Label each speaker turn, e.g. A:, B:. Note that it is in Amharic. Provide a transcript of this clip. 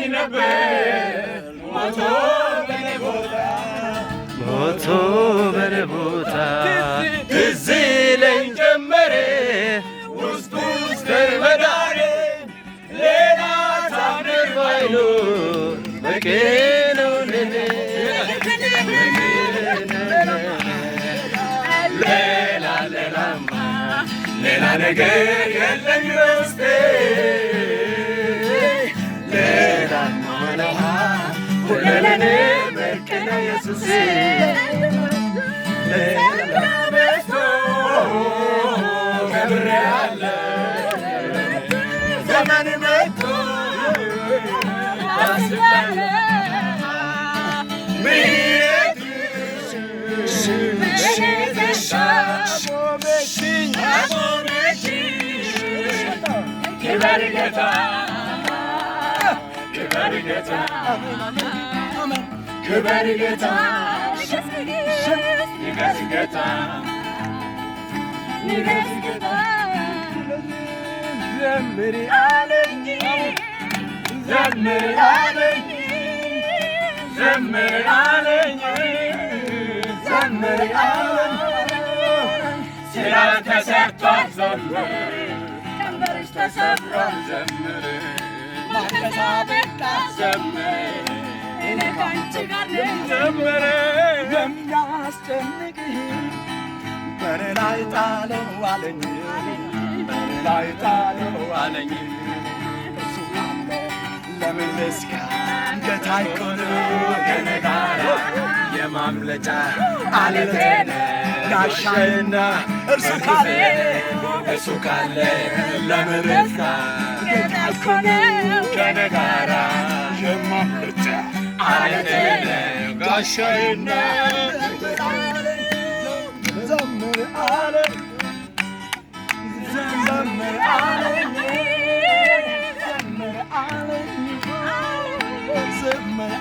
A: ነበር ሞቶ በኔ ቦታ ትዝ ይለኝ ጀመረ ውስጥ መዳኔ ሌላ ታምር ባይኖር በቂ ነው ለኔ ሌላ ነገር የለኝ ውስጤ ሌላማ ለሃ ሁሌ ለኔ በቂ ነው ኢየሱሴ ሌላ በዝቶ ከብሬአለሁ ዘመን መጥቶ አስቤያለሁ ክበር ጌታ ክበር ጌታ ክበር ጌታ ንገስ ጌታ ንገስ ጌታ ዘምሪ አለኝ ዘምሪ አለኝ ዘምሪ አለኝ ዘምሪ አለኝ ስራ ተሰርቷል ዘምር ቀንበርሽ ተሰብሯል ዘምር ማርከሳ በቃ ዘምር እኔ ካንቺ ጋር ነኝ ዘምር የሚያስጨንቅህ በኔ ላይ ጣለው አለኝ በኔ ላይ ጣለው አለኝ እሱ አለ ለምን ልስጋ ጌታ እኮ ነው ከእኔ ጋር የማምለጫ ዓለቴ ጋሻዬና እርሱ ካለ ለምን ልስጋ ጌታ እኮ ነው ከእኔ ጋር የማምለጫ ዓለቴ ጋሻዬና ዘምር አለኝ ዘምር አለኝ ዘምር አለኝ ዘምር